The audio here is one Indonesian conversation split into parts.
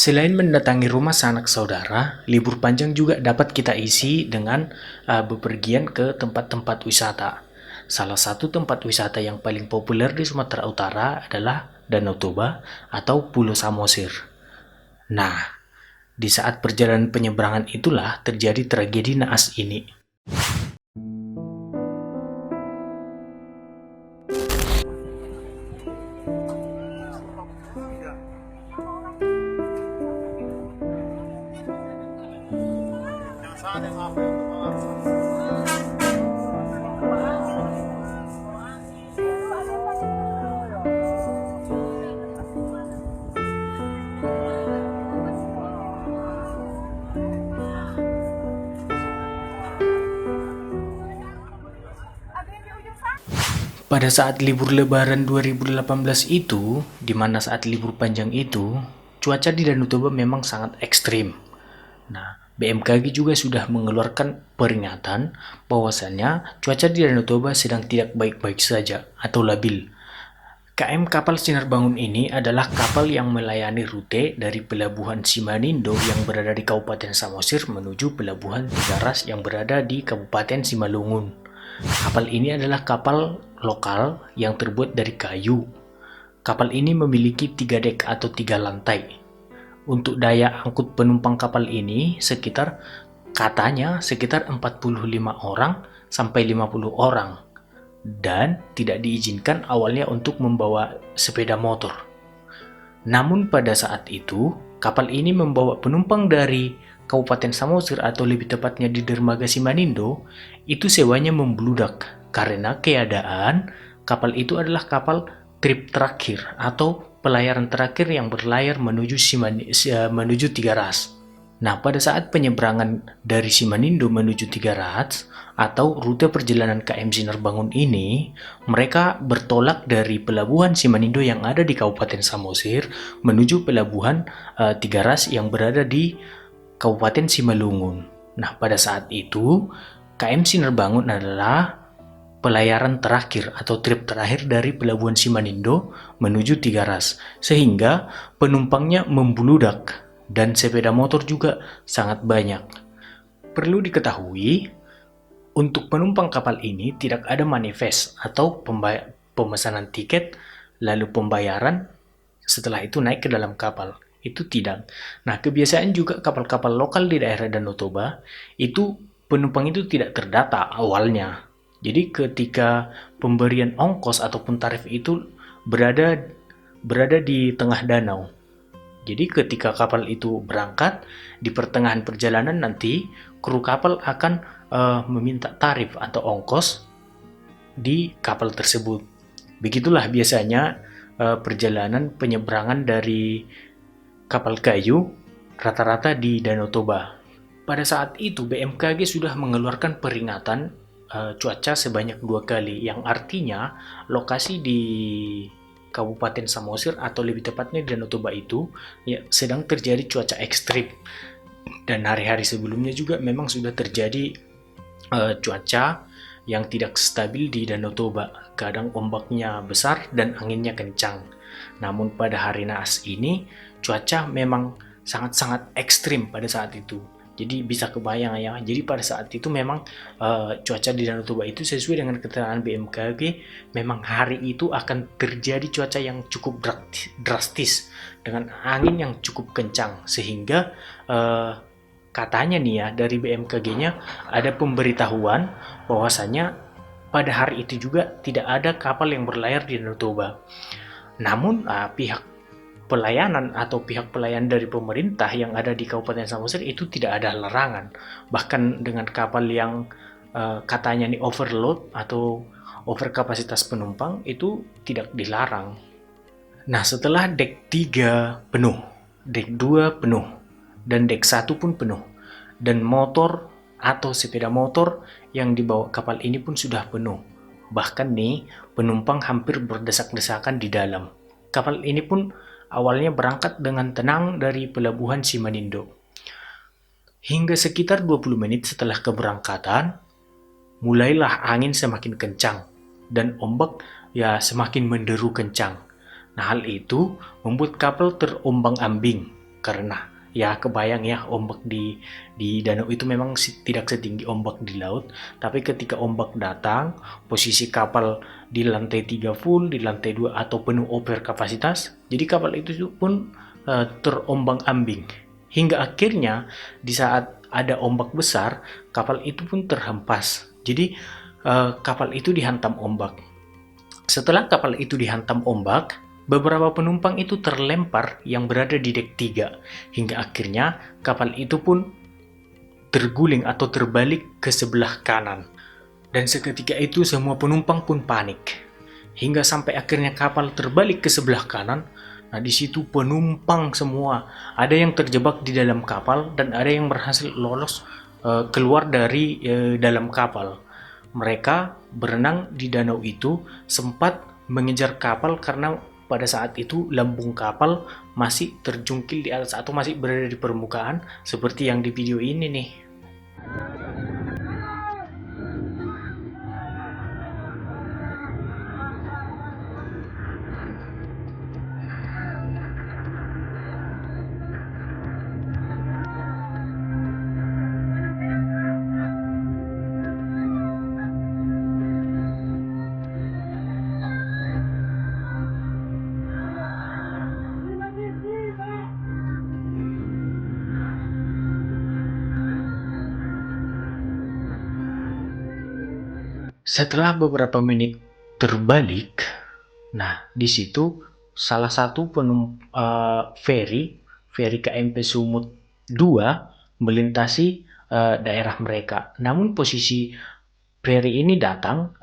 Selain mendatangi rumah sanak saudara, libur panjang juga dapat kita isi dengan bepergian ke tempat-tempat wisata. Salah satu tempat wisata yang paling populer di Sumatera Utara adalah Danau Toba atau Pulau Samosir. Nah, di saat perjalanan penyeberangan itulah terjadi tragedi naas ini. Pada saat libur lebaran 2018 itu, di mana saat libur panjang itu, cuaca di Danau Toba memang sangat ekstrim. Nah, BMKG juga sudah mengeluarkan peringatan bahwasannya cuaca di Danau Toba sedang tidak baik-baik saja atau labil. KM Kapal Sinar Bangun ini adalah kapal yang melayani rute dari Pelabuhan Simanindo yang berada di Kabupaten Samosir menuju Pelabuhan Tiga Ras yang berada di Kabupaten Simalungun. Kapal ini adalah kapal lokal yang terbuat dari kayu. Kapal ini memiliki 3 dek atau 3 lantai. Untuk daya angkut penumpang kapal ini katanya sekitar 45 orang sampai 50 orang. Dan tidak diizinkan awalnya untuk membawa sepeda motor. Namun pada saat itu, kapal ini membawa penumpang dari Kabupaten Samosir atau lebih tepatnya di dermaga Simanindo, itu sewanya membludak karena keadaan kapal itu adalah kapal trip terakhir atau pelayaran terakhir yang berlayar menuju Tiga Ras. Nah, pada saat penyeberangan dari Simanindo menuju Tiga Ras atau rute perjalanan KM Sinar Bangun ini, mereka bertolak dari Pelabuhan Simanindo yang ada di Kabupaten Samosir menuju Pelabuhan Tiga Ras yang berada di Kabupaten Simalungun. Nah, pada saat itu, KM Sinar Bangun adalah pelayaran terakhir atau trip terakhir dari Pelabuhan Simanindo menuju Tiga Ras, sehingga penumpangnya membludak dan sepeda motor juga sangat banyak. Perlu diketahui, untuk penumpang kapal ini tidak ada manifest atau pemesanan tiket, lalu pembayaran, setelah itu naik ke dalam kapal. Itu tidak. Nah, kebiasaan juga kapal-kapal lokal di daerah Danau Toba, itu penumpang itu tidak terdata awalnya. Jadi ketika pemberian ongkos ataupun tarif itu berada di tengah danau. Jadi ketika kapal itu berangkat, di pertengahan perjalanan nanti kru kapal akan meminta tarif atau ongkos di kapal tersebut. Begitulah biasanya perjalanan penyeberangan dari kapal kayu rata-rata di Danau Toba. Pada saat itu BMKG sudah mengeluarkan peringatan cuaca sebanyak 2 kali, yang artinya lokasi di Kabupaten Samosir atau lebih tepatnya di Danau Toba itu ya, sedang terjadi cuaca ekstrim. Dan hari-hari sebelumnya juga memang sudah terjadi cuaca yang tidak stabil di Danau Toba. Kadang ombaknya besar dan anginnya kencang. Namun pada hari naas ini cuaca memang sangat-sangat ekstrim pada saat itu. Jadi bisa kebayang ya. Jadi pada saat itu memang cuaca di Danau Toba itu sesuai dengan keterangan BMKG, memang hari itu akan terjadi cuaca yang cukup drastis dengan angin yang cukup kencang, sehingga katanya nih ya dari BMKG-nya ada pemberitahuan bahwasanya pada hari itu juga tidak ada kapal yang berlayar di Danau Toba. Namun pihak pelayan dari pemerintah yang ada di Kabupaten Samosir itu tidak ada larangan. Bahkan dengan kapal yang katanya nih overload atau over kapasitas penumpang itu tidak dilarang. Nah, setelah dek 3 penuh, dek 2 penuh, dan dek 1 pun penuh, dan motor atau sepeda motor yang dibawa kapal ini pun sudah penuh. Bahkan nih, penumpang hampir berdesak-desakan di dalam. Kapal ini pun awalnya berangkat dengan tenang dari Pelabuhan Simanindo. Hingga sekitar 20 menit setelah keberangkatan, mulailah angin semakin kencang dan ombak ya semakin menderu kencang. Nah, hal itu membuat kapal terombang-ambing karena ya kebayang ya, ombak di danau itu memang tidak setinggi ombak di laut, tapi ketika ombak datang, posisi kapal di lantai 3 full, di lantai 2 atau penuh over kapasitas, jadi kapal itu pun terombang-ambing. Hingga akhirnya di saat ada ombak besar, kapal itu pun terhempas. Jadi kapal itu dihantam ombak. Setelah kapal itu dihantam ombak, beberapa penumpang itu terlempar yang berada di dek 3, hingga akhirnya kapal itu pun terguling atau terbalik ke sebelah kanan. Dan seketika itu semua penumpang pun panik. Hingga sampai akhirnya kapal terbalik ke sebelah kanan. Nah, di situ penumpang semua, ada yang terjebak di dalam kapal dan ada yang berhasil lolos keluar dari dalam kapal. Mereka berenang di danau itu, sempat mengejar kapal karena pada saat itu lambung kapal masih terjungkil di atas atau masih berada di permukaan seperti yang di video ini nih. Setelah beberapa menit terbalik, nah di situ salah satu ferry KMP Sumut 2 melintasi daerah mereka. Namun posisi ferry ini datang,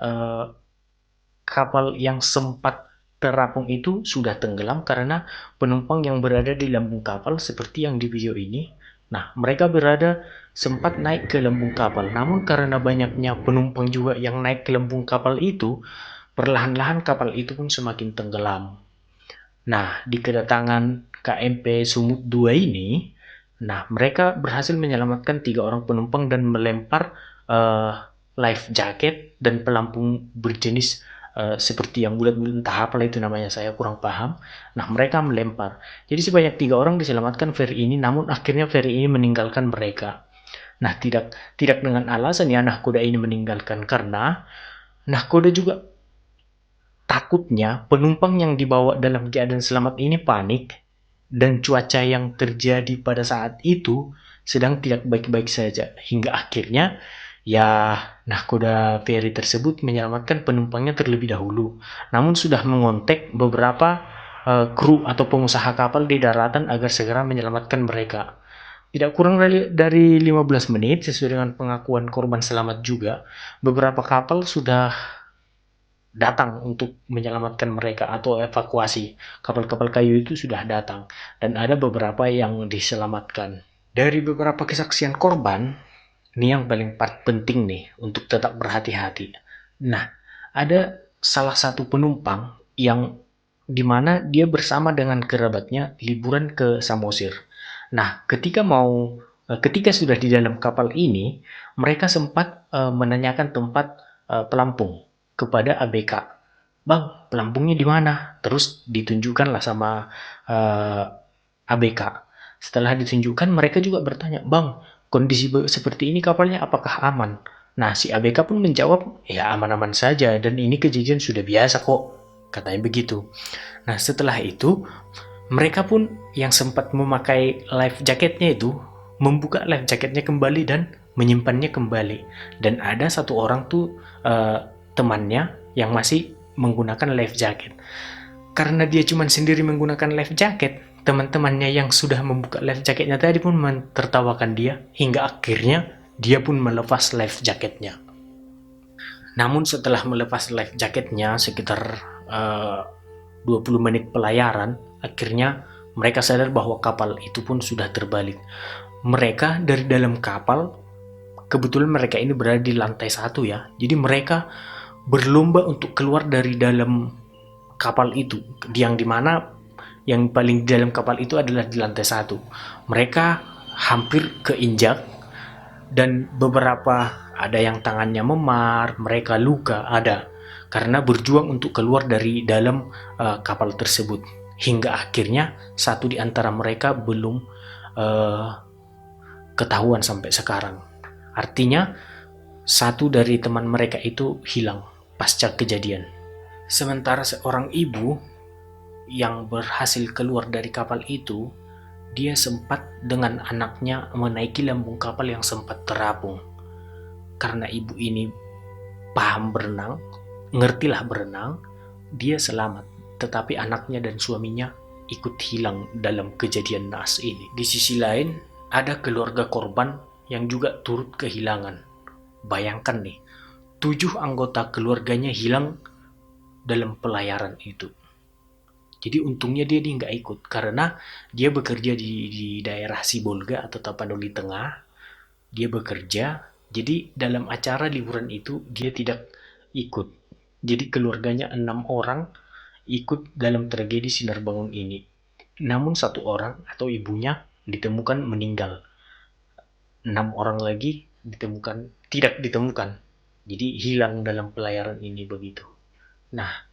kapal yang sempat terapung itu sudah tenggelam karena penumpang yang berada di lambung kapal seperti yang di video ini. Nah, mereka sempat naik ke lambung kapal, namun karena banyaknya penumpang juga yang naik ke lambung kapal itu, perlahan-lahan kapal itu pun semakin tenggelam. Nah, di kedatangan KMP Sumut 2 ini, nah mereka berhasil menyelamatkan 3 orang penumpang dan melempar life jacket dan pelampung berjenis seperti yang bulat-bulat, entah apa itu namanya, saya kurang paham. Nah, mereka melempar. Jadi sebanyak 3 orang diselamatkan ferry ini, namun akhirnya ferry ini meninggalkan mereka. Nah, tidak dengan alasan ya nahkoda ini meninggalkan, karena nahkoda juga takutnya penumpang yang dibawa dalam keadaan selamat ini panik, dan cuaca yang terjadi pada saat itu sedang tidak baik-baik saja. Hingga akhirnya ya nahkoda ferry tersebut menyelamatkan penumpangnya terlebih dahulu. Namun sudah mengontak beberapa kru atau pengusaha kapal di daratan agar segera menyelamatkan mereka. Tidak kurang dari 15 menit, sesuai dengan pengakuan korban selamat juga, beberapa kapal sudah datang untuk menyelamatkan mereka atau evakuasi. Kapal-kapal kayu itu sudah datang dan ada beberapa yang diselamatkan. Dari beberapa kesaksian korban, ini yang paling penting nih untuk tetap berhati-hati. Nah, ada salah satu penumpang yang dimana dia bersama dengan kerabatnya liburan ke Samosir. Nah, ketika sudah di dalam kapal ini, mereka sempat menanyakan tempat pelampung kepada ABK. Bang, pelampungnya di mana? Terus ditunjukkanlah sama ABK. Setelah ditunjukkan, mereka juga bertanya, Bang, kondisi seperti ini kapalnya apakah aman? Nah, si ABK pun menjawab, ya aman-aman saja dan ini kejadian sudah biasa kok. Katanya begitu. Nah, setelah itu, mereka pun yang sempat memakai life jacketnya itu, membuka life jacketnya kembali dan menyimpannya kembali. Dan ada satu orang tuh temannya yang masih menggunakan life jacket. Karena dia cuma sendiri menggunakan life jacket, teman-temannya yang sudah membuka life jacketnya tadi pun mentertawakan dia, hingga akhirnya dia pun melepas life jacketnya. Namun setelah melepas life jacketnya sekitar 20 menit pelayaran, akhirnya mereka sadar bahwa kapal itu pun sudah terbalik. Mereka dari dalam kapal, kebetulan mereka ini berada di lantai 1 ya, jadi mereka berlomba untuk keluar dari dalam kapal itu, yang dimana yang paling di dalam kapal itu adalah di lantai 1. Mereka hampir keinjak dan beberapa ada yang tangannya memar, mereka luka ada karena berjuang untuk keluar dari dalam kapal tersebut. Hingga akhirnya satu di antara mereka belum eh, ketahuan sampai sekarang. Artinya satu dari teman mereka itu hilang pasca kejadian. Sementara seorang ibu yang berhasil keluar dari kapal itu, dia sempat dengan anaknya menaiki lambung kapal yang sempat terapung. Karena ibu ini paham berenang, ngertilah berenang, dia selamat. Tetapi anaknya dan suaminya ikut hilang dalam kejadian naas ini. Di sisi lain, ada keluarga korban yang juga turut kehilangan. Bayangkan nih, 7 anggota keluarganya hilang dalam pelayaran itu. Jadi untungnya dia nggak ikut karena dia bekerja di daerah Sibolga atau Tapanuli Tengah. Dia bekerja, jadi dalam acara liburan itu dia tidak ikut. Jadi keluarganya 6 orang ikut dalam tragedi Sinar Bangun ini. Namun satu orang atau ibunya ditemukan meninggal. 6 orang lagi ditemukan tidak ditemukan. Jadi hilang dalam pelayaran ini begitu. Nah,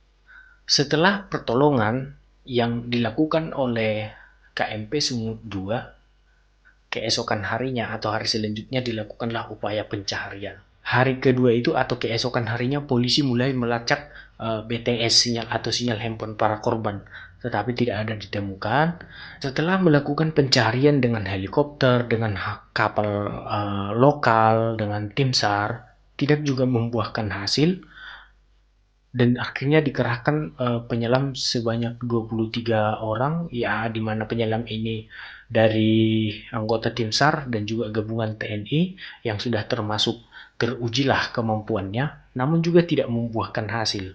setelah pertolongan yang dilakukan oleh KMP Sumut 2, keesokan harinya atau hari selanjutnya dilakukanlah upaya pencarian. Hari kedua itu atau keesokan harinya polisi mulai melacak BTS sinyal atau sinyal handphone para korban, tetapi tidak ada ditemukan. Setelah melakukan pencarian dengan helikopter, dengan kapal lokal, dengan tim SAR, tidak juga membuahkan hasil. Dan akhirnya dikerahkan penyelam sebanyak 23 orang, ya, di mana penyelam ini dari anggota tim SAR dan juga gabungan TNI yang sudah terujilah kemampuannya, namun juga tidak membuahkan hasil.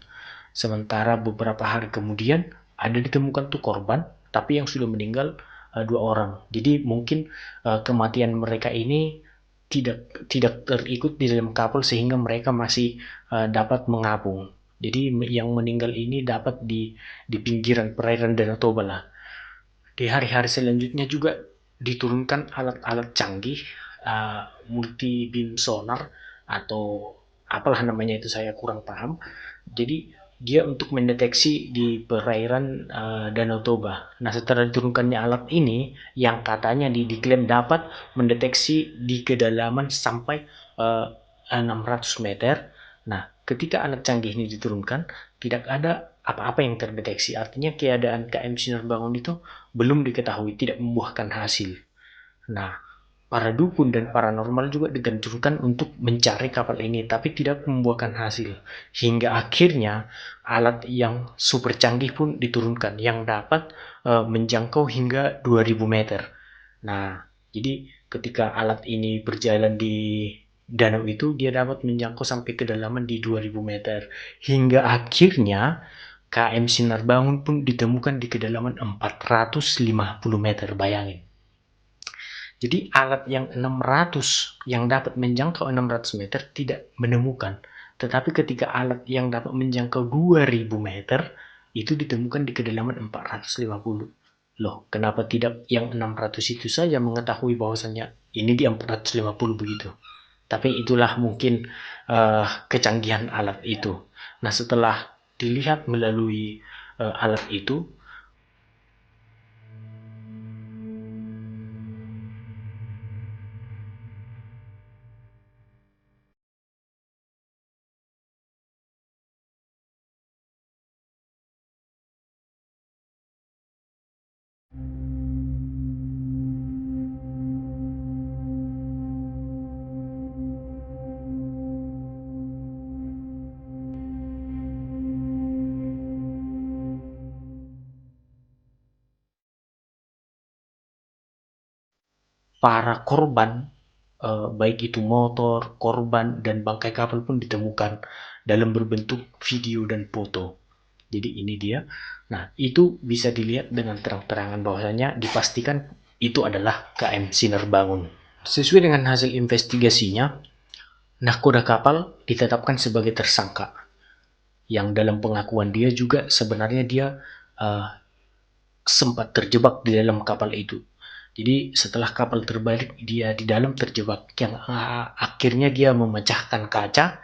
Sementara beberapa hari kemudian ada ditemukan tuh korban, tapi yang sudah meninggal 2 orang. Jadi mungkin kematian mereka ini tidak terikut di dalam kapal sehingga mereka masih dapat mengapung. Jadi yang meninggal ini dapat di pinggiran perairan Danau Toba lah. Di hari-hari selanjutnya juga diturunkan alat-alat canggih, multi beam sonar atau apalah namanya itu, saya kurang paham. Jadi dia untuk mendeteksi di perairan Danau Toba. Nah, setelah diturunkannya alat ini yang katanya diklaim dapat mendeteksi di kedalaman sampai 600 meter. Nah, ketika alat canggih ini diturunkan, tidak ada apa-apa yang terdeteksi. Artinya keadaan KM Sinar Bangun itu belum diketahui, tidak membuahkan hasil. Nah, para dukun dan paranormal juga diterjunkan untuk mencari kapal ini, tapi tidak membuahkan hasil. Hingga akhirnya alat yang super canggih pun diturunkan, yang dapat menjangkau hingga 2000 meter. Nah, jadi ketika alat ini berjalan di danau itu, dia dapat menjangkau sampai kedalaman di 2000 meter. Hingga akhirnya KM Sinar Bangun pun ditemukan di kedalaman 450 meter, bayangin. Jadi alat yang 600 yang dapat menjangkau 600 meter tidak menemukan. Tetapi ketika alat yang dapat menjangkau 2000 meter itu ditemukan di kedalaman 450. Loh, kenapa tidak yang 600 itu saja mengetahui bahwasannya ini di 450 begitu. Tapi itulah mungkin kecanggihan alat itu. Nah, setelah dilihat melalui alat itu, para korban, baik itu motor, korban, dan bangkai kapal pun ditemukan dalam berbentuk video dan foto. Jadi ini dia. Nah, itu bisa dilihat dengan terang-terangan bahwasanya dipastikan itu adalah KM Sinar Bangun. Sesuai dengan hasil investigasinya, nahkoda kapal ditetapkan sebagai tersangka. Yang dalam pengakuan dia juga sebenarnya dia uh, sempat terjebak di dalam kapal itu. Jadi setelah kapal terbalik, dia di dalam terjebak, yang akhirnya dia memecahkan kaca,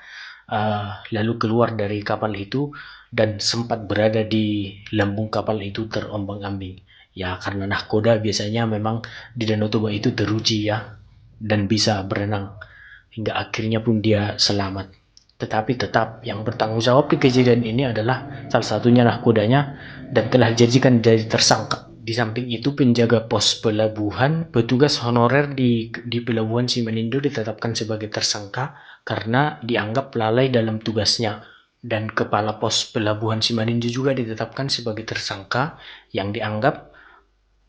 lalu keluar dari kapal itu dan sempat berada di lambung kapal itu terombang-ambing. Ya karena nahkoda biasanya memang di Danau Toba itu teruji ya, dan bisa berenang hingga akhirnya pun dia selamat. Tetapi tetap yang bertanggung jawab di kejadian ini adalah salah satunya nahkodanya dan telah dijadikan jadi tersangka. Di samping itu penjaga pos pelabuhan, petugas honorer di pelabuhan Simanindo ditetapkan sebagai tersangka karena dianggap lalai dalam tugasnya. Dan kepala pos pelabuhan Simanindo juga ditetapkan sebagai tersangka yang dianggap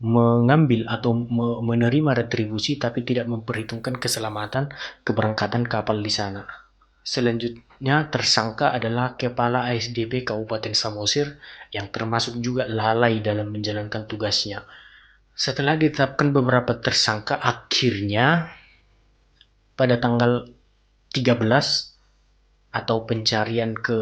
mengambil atau menerima retribusi tapi tidak memperhitungkan keselamatan keberangkatan kapal di sana. Selanjutnya tersangka adalah Kepala ASDP Kabupaten Samosir yang termasuk juga lalai dalam menjalankan tugasnya. Setelah ditetapkan beberapa tersangka, akhirnya pada tanggal 13 atau pencarian ke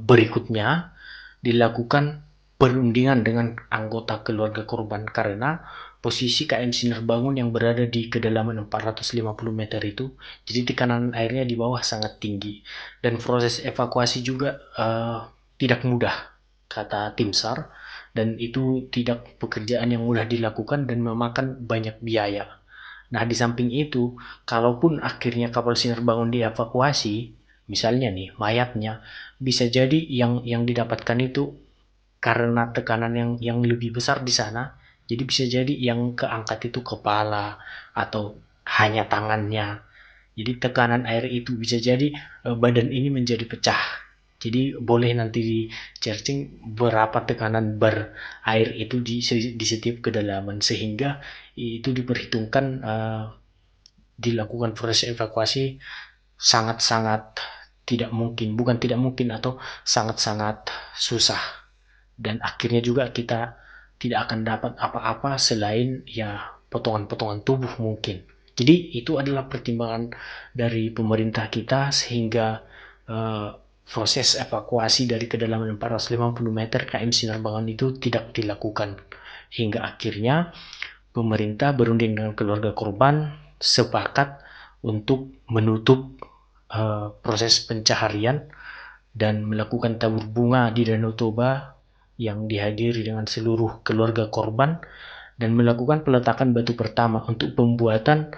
berikutnya dilakukan perundingan dengan anggota keluarga korban karena posisi KM Sinar Bangun yang berada di kedalaman 450 meter itu, jadi tekanan airnya di bawah sangat tinggi dan proses evakuasi juga tidak mudah kata tim SAR, dan itu tidak pekerjaan yang mudah dilakukan dan memakan banyak biaya. Nah, di samping itu, kalaupun akhirnya kapal Sinar Bangun dievakuasi, misalnya nih mayatnya, bisa jadi yang didapatkan itu karena tekanan yang lebih besar di sana, jadi bisa jadi yang keangkat itu kepala atau hanya tangannya. Jadi tekanan air itu bisa jadi badan ini menjadi pecah. Jadi boleh nanti di searching berapa tekanan bar air itu di setiap kedalaman sehingga itu diperhitungkan dilakukan proses evakuasi sangat-sangat tidak mungkin, bukan tidak mungkin atau sangat-sangat susah. Dan akhirnya juga kita tidak akan dapat apa-apa selain ya potongan-potongan tubuh mungkin. Jadi itu adalah pertimbangan dari pemerintah kita sehingga eh, proses evakuasi dari kedalaman 450 meter KM Sinar Bangun itu tidak dilakukan. Hingga akhirnya pemerintah berunding dengan keluarga korban sepakat untuk menutup proses pencaharian dan melakukan tabur bunga di Danau Toba yang dihadiri dengan seluruh keluarga korban dan melakukan peletakan batu pertama untuk pembuatan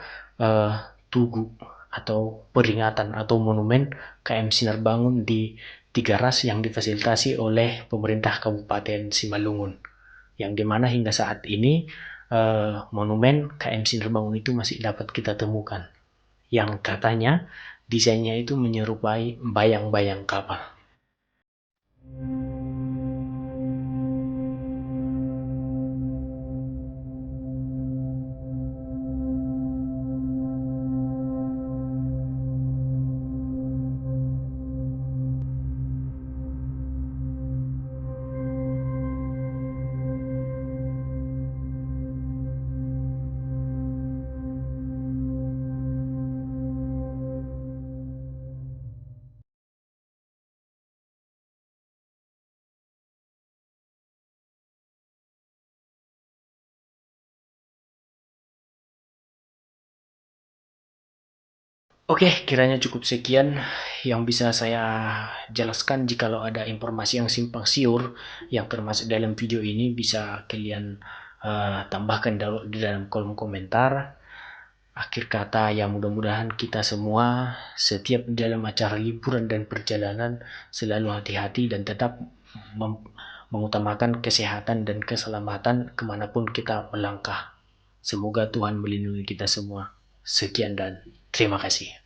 tugu atau peringatan atau monumen KM Sinar Bangun di Tiga Ras yang difasilitasi oleh pemerintah Kabupaten Simalungun, yang dimana hingga saat ini monumen KM Sinar Bangun itu masih dapat kita temukan, yang katanya desainnya itu menyerupai bayang-bayang kapal. Oke, kiranya cukup sekian yang bisa saya jelaskan. Jikalau ada informasi yang simpang siur yang termasuk dalam video ini, bisa kalian tambahkan di dalam kolom komentar. Akhir kata, ya mudah-mudahan kita semua setiap dalam acara liburan dan perjalanan selalu hati-hati dan tetap mengutamakan kesehatan dan keselamatan kemanapun kita melangkah. Semoga Tuhan melindungi kita semua. Sekian dan terima kasih.